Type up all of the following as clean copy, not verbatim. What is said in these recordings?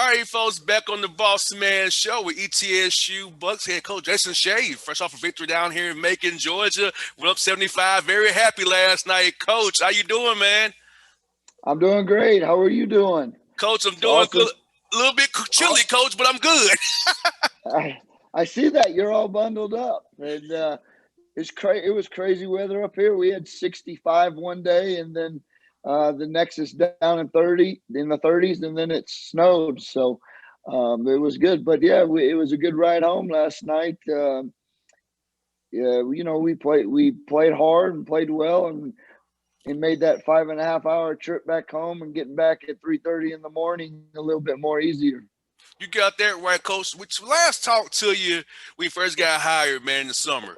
All right, folks, back on the Bossman show with ETSU Bucks head coach Jason Shay, fresh off a victory down here in Macon, Georgia. Went up 75. Very happy last night, Coach. How you doing, man? I'm doing great. How are you doing? Coach, I'm It's doing awesome. good. A little bit chilly, Coach, but I'm good. I see that you're all bundled up, and it was crazy weather up here. We had 65 one day, and then the next is down in the 30s, and then it snowed. So it was good. But yeah, it was a good ride home last night. Yeah, we played hard and played well, and made that 5.5 hour trip back home and getting back at 3:30 in the morning a little bit more easier. You got that right, Coach. Which last talked to you when you first got hired, man, in the summer.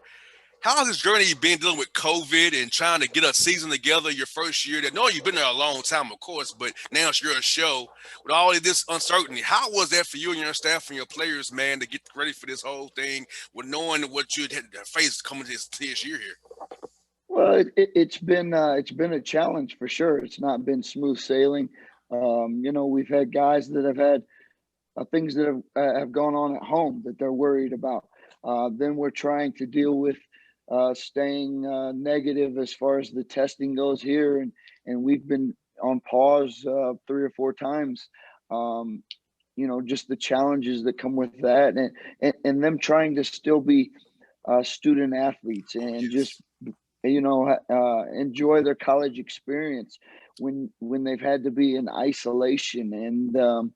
How has this journey been dealing with COVID and trying to get a season together your first year? That no, you've been there a long time, of course, but now it's your show with all of this uncertainty. How was that for you and your staff and your players, man, to get ready for this whole thing with knowing what you had faced coming to this year here? Well, it's been a challenge for sure. It's not been smooth sailing. We've had guys that have had things that have gone on at home that they're worried about. Then we're trying to deal with staying negative as far as the testing goes here, and we've been on pause 3 or 4 times. Um, just the challenges that come with that, and them trying to still be student athletes and just Yes. enjoy their college experience when they've had to be in isolation, and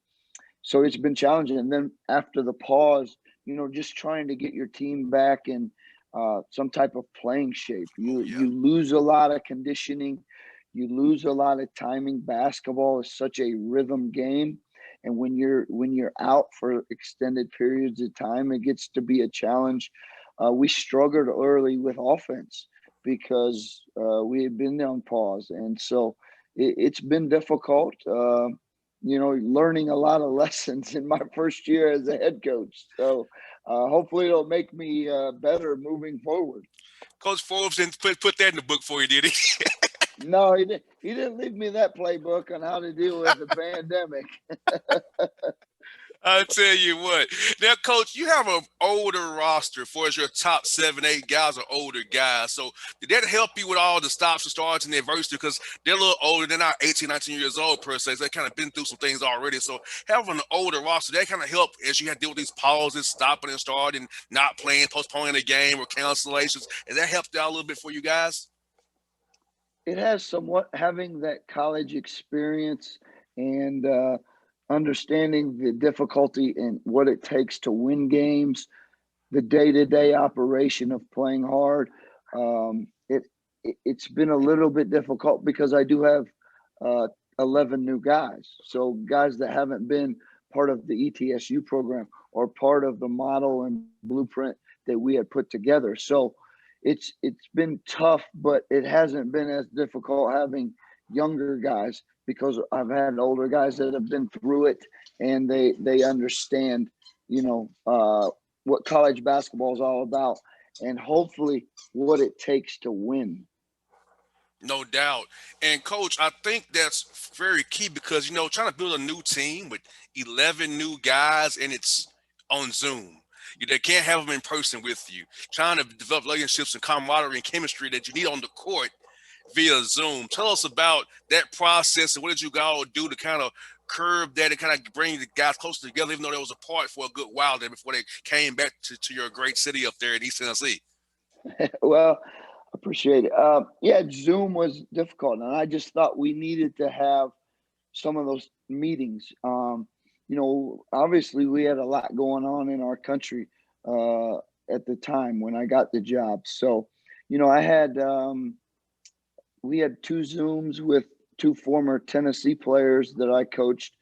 so it's been challenging. And then after the pause, just trying to get your team back in some type of playing shape. Oh, You yeah. lose a lot of conditioning, you lose a lot of timing. Basketball is such a rhythm game, and when you're out for extended periods of time, it gets to be a challenge. We struggled early with offense because we had been on pause, and so it's been difficult. Learning a lot of lessons in my first year as a head coach. So hopefully it'll make me better moving forward. Coach Forbes didn't put that in the book for you, did he? No, he didn't. He didn't leave me that playbook on how to deal with the pandemic. I'll tell you what. Now, Coach, you have an older roster for as your top 7, 8 guys are older guys. So did that help you with all the stops and starts and the adversity? Because they're a little older. They're not 18, 19 years old per se. So they kind of been through some things already. So having an older roster, that kind of help as you had to deal with these pauses, stopping and starting, not playing, postponing a game or cancellations. Has that helped out a little bit for you guys? It has somewhat having that college experience and understanding the difficulty and what it takes to win games, the day-to-day operation of playing hard. It's been a little bit difficult because I do have uh, 11 new guys, so guys that haven't been part of the ETSU program or part of the model and blueprint that we had put together. So it's been tough, but it hasn't been as difficult having younger guys because I've had older guys that have been through it, and they understand, you know, what college basketball is all about, and hopefully what it takes to win. No doubt. And coach, I think that's very key because trying to build a new team with 11 new guys and it's on Zoom. They can't have them in person with you. Trying to develop relationships and camaraderie and chemistry that you need on the court via Zoom. Tell us about that process and what did you all do to kind of curb that and kind of bring the guys closer together, even though they was apart for a good while there before they came back to your great city up there in East Tennessee. Well, appreciate it. Yeah, Zoom was difficult, and I just thought we needed to have some of those meetings. Obviously, we had a lot going on in our country uh, at the time when I got the job. So, I had we had two Zooms with two former Tennessee players that I coached,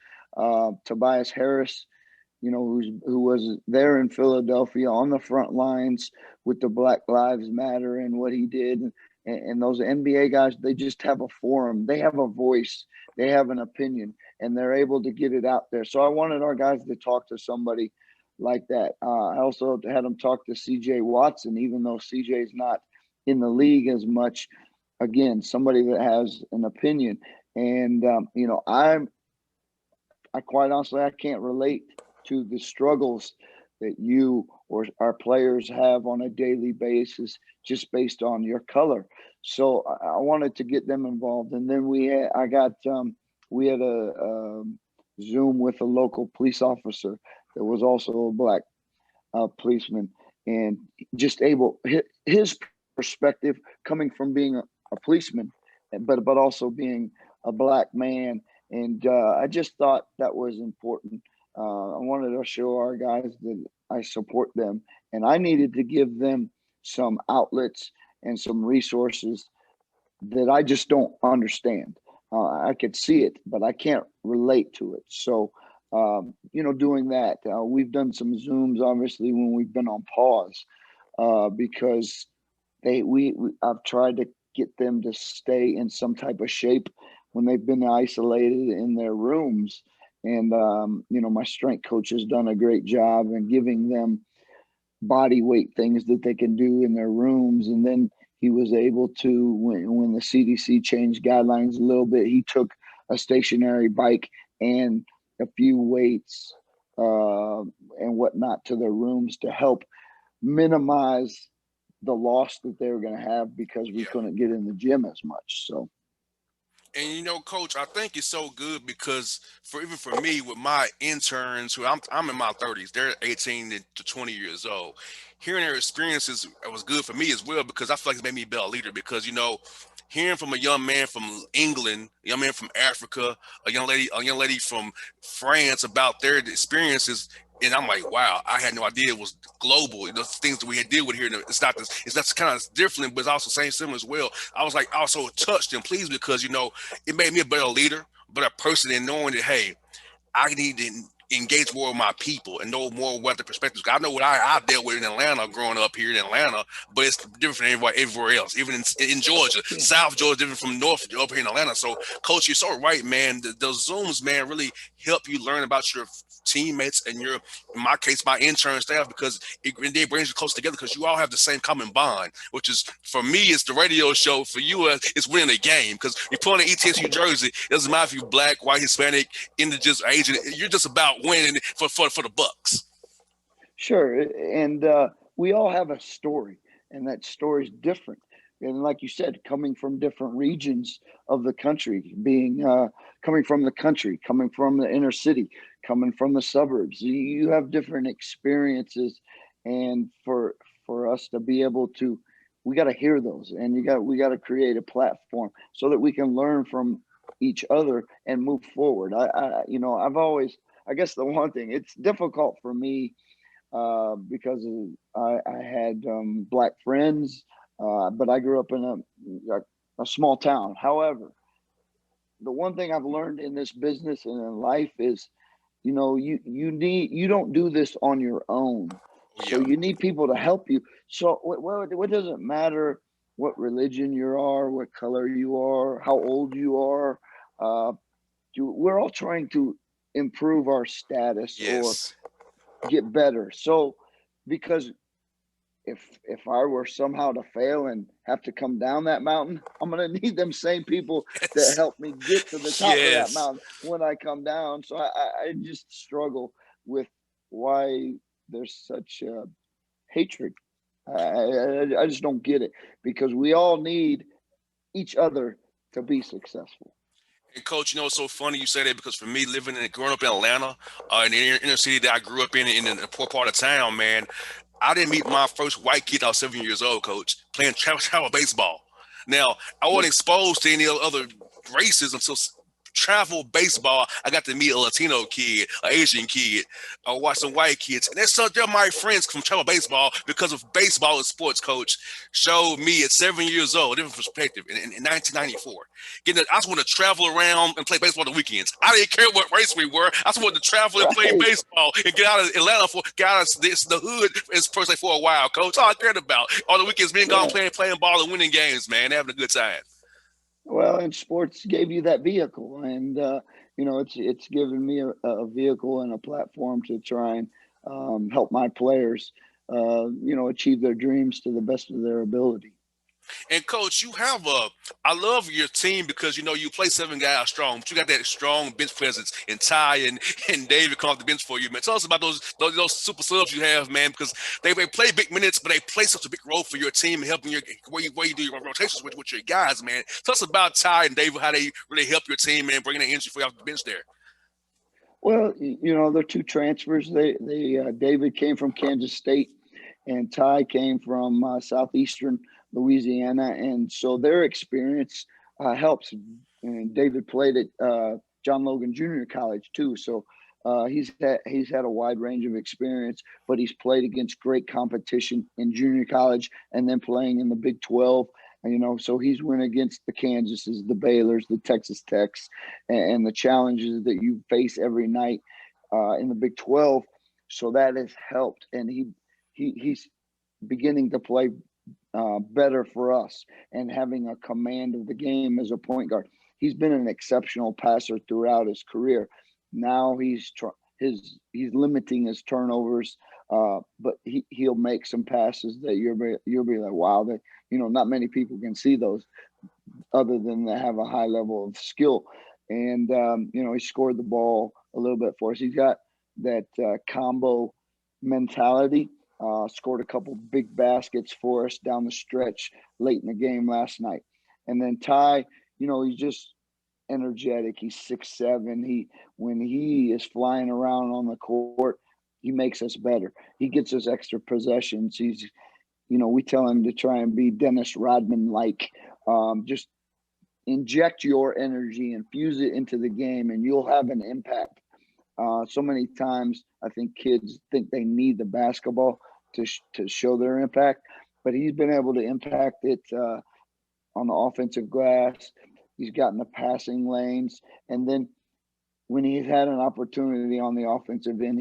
Tobias Harris, who was there in Philadelphia on the front lines with the Black Lives Matter and what he did. And those NBA guys, they just have a forum. They have a voice. They have an opinion, and they're able to get it out there. So I wanted our guys to talk to somebody like that. I also had them talk to CJ Watson, even though CJ is not in the league as much. Again, somebody that has an opinion. And, I quite honestly, I can't relate to the struggles that you or our players have on a daily basis just based on your color. So I wanted to get them involved, and then we had a Zoom with a local police officer that was also a black policeman, and just able his perspective coming from being a policeman, but also being a black man, and I just thought that was important. I wanted to show our guys that I support them, and I needed to give them some outlets and some resources that I just don't understand. I could see it, but I can't relate to it. So, doing that, we've done some Zooms, obviously, when we've been on pause, because I've tried to get them to stay in some type of shape when they've been isolated in their rooms. And, my strength coach has done a great job in giving them body weight things that they can do in their rooms. And then he was able to, when the CDC changed guidelines a little bit, he took a stationary bike and a few weights and whatnot to their rooms to help minimize the loss that they were going to have because we Yeah. couldn't get in the gym as much. So, And coach, I think it's so good because for me with my interns who I'm in my 30s, they're 18 to 20 years old. Hearing their experiences was good for me as well because I feel like it made me a better leader because hearing from a young man from England, a young man from Africa, a young lady from France about their experiences, and I'm like, wow, I had no idea it was global. The things that we had deal with here, it's not kind of different, but it's also same similar as well. I was like also touched and pleased because it made me a better leader, better person, in knowing that hey, I need to engage more with my people and know more what the perspectives. I know what I dealt with in Atlanta, growing up here in Atlanta, but it's different from everywhere else. Even in Georgia, yeah. South Georgia, different from North up here in Atlanta. So, Coach, you're so right, man. Those Zooms, man, really help you learn about your teammates and in my case, my intern staff because it brings you close together because you all have the same common bond, which is for me, it's the radio show. For you, it's winning a game because you put on an ETSU jersey. It doesn't matter if you're black, white, Hispanic, indigenous, Asian. You're just about winning for the Bucks. Sure. And we all have a story, and that story is different. And like you said, coming from different regions of the country, coming from the country, coming from the inner city, coming from the suburbs, you have different experiences. And for us to be able to, we got to hear those, and we got to create a platform so that we can learn from each other and move forward. I've always, I guess the one thing, it's difficult for me because I had black friends, but I grew up in a small town. However, the one thing I've learned in this business and in life is, you don't do this on your own, Oh, so yeah. you need people to help you. So what does it matter what religion you are, what color you are, how old you are? Uh, we're all trying to improve our status or Yes. get better. So because if I were somehow to fail and have to come down that mountain, I'm gonna need them same people that Yes. help me get to the top of that Yes. mountain when I come down. So I just struggle with why there's such hatred. I just don't get it because we all need each other to be successful. And coach, it's so funny you say that because for me, growing up in Atlanta, in the inner city that I grew up in the poor part of town, man, I didn't meet my first white kid. I was 7 years old, coach, playing travel baseball. Now, I wasn't Yeah. exposed to any other races until travel baseball. I got to meet a Latino kid, an Asian kid, I watched some white kids, and they're my friends from travel baseball because of baseball and sports. Coach showed me at 7 years old a different perspective in 1994. I just wanted to travel around and play baseball on the weekends. I didn't care what race we were. I just wanted to travel and play Right. baseball and get out of Atlanta get out of the hood as per se for a while, coach. All I cared about on the weekends being gone Yeah. playing ball and winning games, man, having a good time. Well, and sports gave you that vehicle, and it's given me a vehicle and a platform to try and help my players, achieve their dreams to the best of their ability. And coach, I love your team because you play seven guys strong, but you got that strong bench presence and Ty and David come off the bench for you, man. Tell us about those super subs you have, man, because they play big minutes, but they play such a big role for your team and helping your where you do your rotations with your guys, man. Tell us about Ty and David, how they really help your team, man, bringing the energy for you off the bench there. Well, they're two transfers. They David came from Kansas State, and Ty came from southeastern Louisiana, and so their experience helps. And David played at John Logan Junior College too, so he's had a wide range of experience. But he's played against great competition in junior college, and then playing in the Big 12. So he's went against the Kansases, the Baylors, the Texas Techs, and the challenges that you face every night in the Big 12. So that has helped, and he's beginning to play better for us and having a command of the game as a point guard. He's been an exceptional passer throughout his career. Now he's limiting his turnovers, but he'll make some passes that you'll be like, wow, that not many people can see those other than to have a high level of skill. And he scored the ball a little bit for us. He's got that combo mentality. Scored a couple big baskets for us down the stretch late in the game last night. And then Ty, he's just energetic. He's 6'7". When he is flying around on the court, he makes us better. He gets us extra possessions. We tell him to try and be Dennis Rodman like. Just inject your energy, infuse it into the game, and you'll have an impact. So many times, I think kids think they need the basketball to show their impact, but he's been able to impact it on the offensive glass. He's gotten the passing lanes, and then when he's had an opportunity on the offensive end,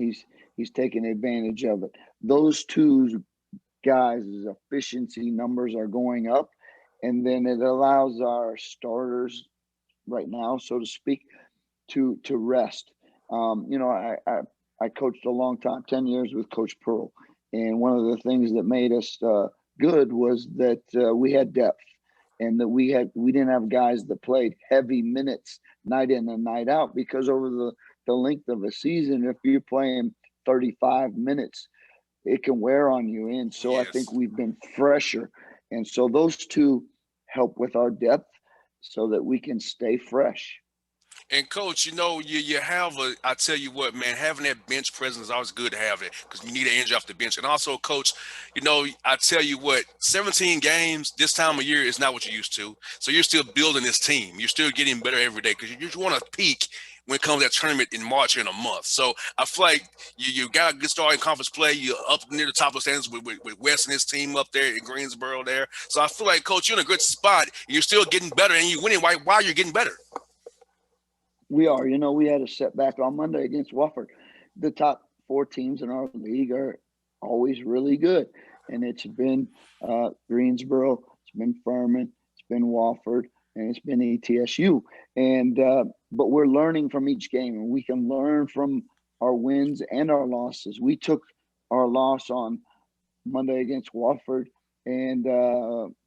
he's taken advantage of it. Those two guys' efficiency numbers are going up, and then it allows our starters right now, so to speak, to rest. I coached a long time, 10 years with Coach Pearl, and one of the things that made us good was that we had depth, and that we didn't have guys that played heavy minutes night in and night out, because over the length of a season, if you're playing 35 minutes, it can wear on you. And so I think Yes. we've been fresher. And so those two help with our depth so that we can stay fresh. And coach, you have I tell you what, man, having that bench presence is always good to have it because you need an energy off the bench. And also, coach, I tell you what, 17 games this time of year is not what you used to. So you're still building this team. You're still getting better every day because you just want to peak when it comes to that tournament in March in a month. So I feel like you got a good start in conference play. You're up near the top of the standings with West and his team up there in Greensboro there. So I feel like, coach, you're in a good spot. And you're still getting better and you're winning while you're getting better. We are. We had a setback on Monday against Wofford. The top four teams in our league are always really good, and it's been Greensboro, it's been Furman, it's been Wofford, and it's been ETSU. And but we're learning from each game, and we can learn from our wins and our losses. We took our loss on Monday against Wofford, and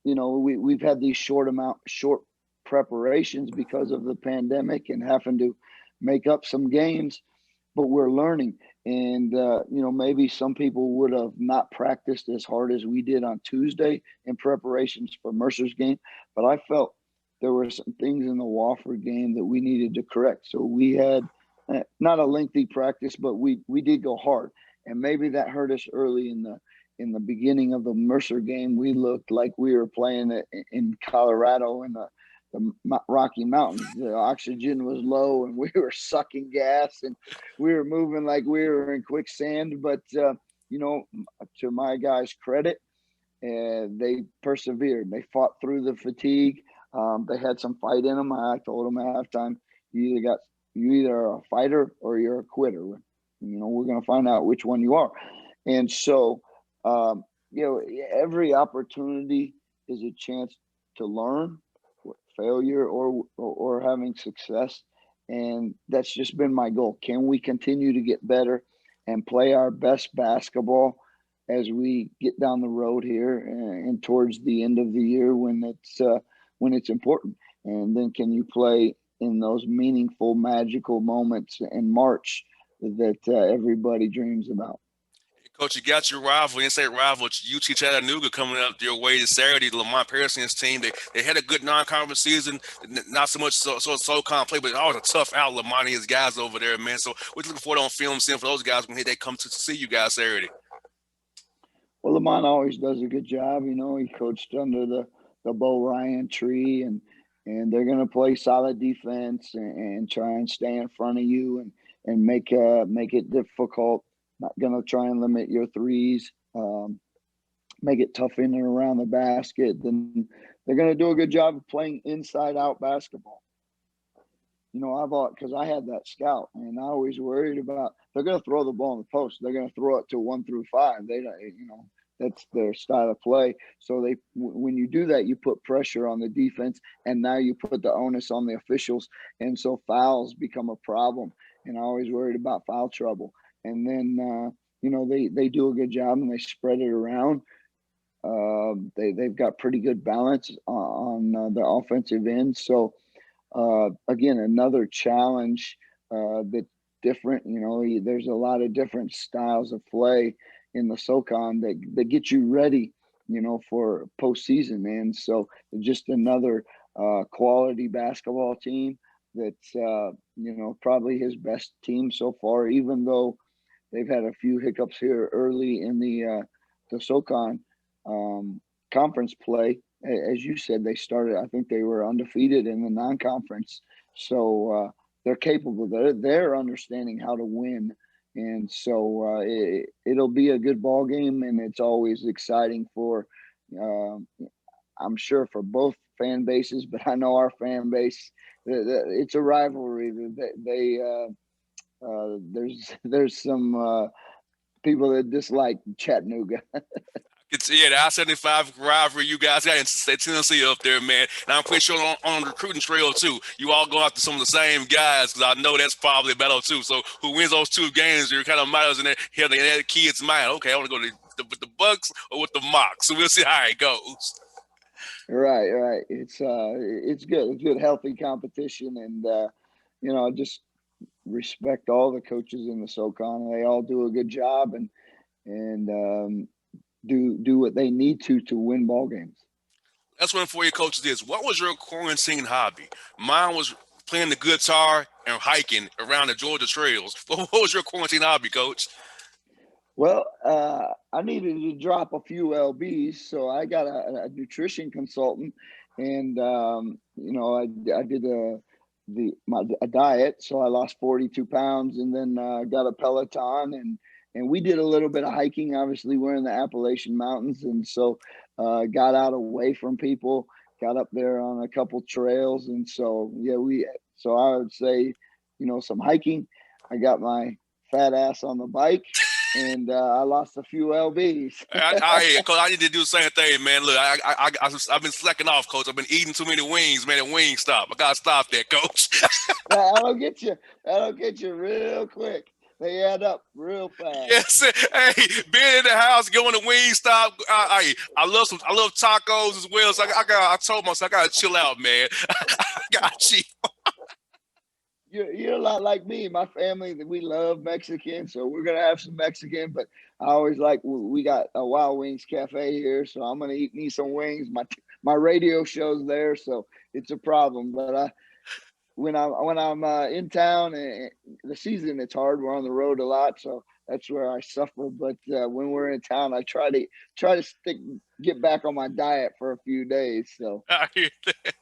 we've had these short preparations because of the pandemic and having to make up some games, but we're learning. And maybe some people would have not practiced as hard as we did on Tuesday in preparations for Mercer's game, but I felt there were some things in the Wofford game that we needed to correct. So we had not a lengthy practice, but we did go hard, and maybe that hurt us early in the beginning of the Mercer game. We looked like we were playing in Colorado in the Rocky Mountains. The oxygen was low, and we were sucking gas, and we were moving like we were in quicksand. But to my guys' credit, they persevered. They fought through the fatigue. They had some fight in them. I told them at halftime, you either are a fighter or you're a quitter. We're going to find out which one you are. And so, every opportunity is a chance to learn, failure or having success. And that's just been my goal. Can we continue to get better and play our best basketball as we get down the road here and towards the end of the year when it's important. And then can you play in those meaningful, magical moments in March that everybody dreams about? Coach, you got your rival, in-state rival, UT Chattanooga, coming up your way this Saturday. Lamont Pearson's team, they had a good non-conference season, not so much SoCon play, but always a tough out. Lamont and his guys over there, man. So we're looking forward on film, seeing for those guys when they come to see you guys Saturday. Well, Lamont always does a good job. You know, he coached under the Bo Ryan tree, and they're going to play solid defense and try and stay in front of you and make it difficult. Not going to try and limit your threes. Make it tough in and around the basket. Then they're going to do a good job of playing inside out basketball. You know, because I had that scout, and I always worried about they're going to throw the ball in the post. They're going to throw it to 1 through 5. They don't, you know, that's their style of play. So when you do that, you put pressure on the defense, and now you put the onus on the officials, and so fouls become a problem. And I always worried about foul trouble. And then you know, they do a good job and they spread it around. They've got pretty good balance on the offensive end. So again, another challenge that's different. You know, there's a lot of different styles of play in the SoCon that get you ready, you know, for postseason. And so just another quality basketball team that's, you know, probably his best team so far, even though they've had a few hiccups here early in the SoCon conference play. As you said, they started. I think they were undefeated in the non-conference, so they're capable. They're understanding how to win, and so it'll be a good ball game, and it's always exciting for. I'm sure for both fan bases, but I know our fan base. It's a rivalry. There's some people that dislike Chattanooga. It's the I-75 rivalry you guys got in Tennessee up there, man. And I'm pretty sure on the recruiting trail too. You all go after some of the same guys because I know that's probably a battle too. So who wins those two games? You're kind of miles in there. Here the kids' mind. Okay, I want to go with the Bucks or with the Mocs. So we'll see how it goes. Right. It's good. It's good, healthy competition, and you know, just respect all the coaches in the SoCon. They all do a good job, and do what they need to win ball games. That's one for your coaches is. What was your quarantine hobby? Mine was playing the guitar and hiking around the Georgia trails. What was your quarantine hobby, Coach? Well, I needed to drop a few lbs, so I got a nutrition consultant, and you know, I did a diet, so I lost 42 pounds, and then got a Peloton, and we did a little bit of hiking. Obviously, we're in the Appalachian Mountains, and so got out away from people, got up there on a couple trails, and so yeah, so I would say, you know, some hiking. I got my fat ass on the bike, and I lost a few lbs. Coach, I need to do the same thing, man. Look, I've been slacking off, Coach. I've been eating too many wings, man. And wing stop. I gotta stop that, Coach. That'll get you. That'll get you real quick. They add up real fast. Yes, hey, being in the house, going to wing stop. I love tacos as well. So I told myself I gotta chill out, man. I got chill. You're a lot like me. My family, we love Mexican, so we're gonna have some Mexican. But I always like, we got a Wild Wings Cafe here, so I'm gonna eat me some wings. My radio show's there, so it's a problem. But when I'm in town and the season, it's hard. We're on the road a lot, so that's where I suffer. But when we're in town, I try to get back on my diet for a few days. So I hear that.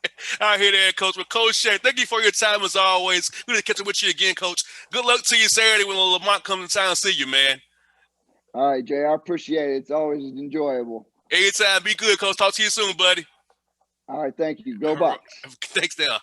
I hear that, Coach. But Coach Shay, thank you for your time as always. Good to catch up with you again, Coach. Good luck to you Saturday when Lamont comes in town to see you, man. All right, Jay, I appreciate it. It's always enjoyable. Anytime. Be good, Coach. Talk to you soon, buddy. All right, thank you. Go Bucks. Thanks now.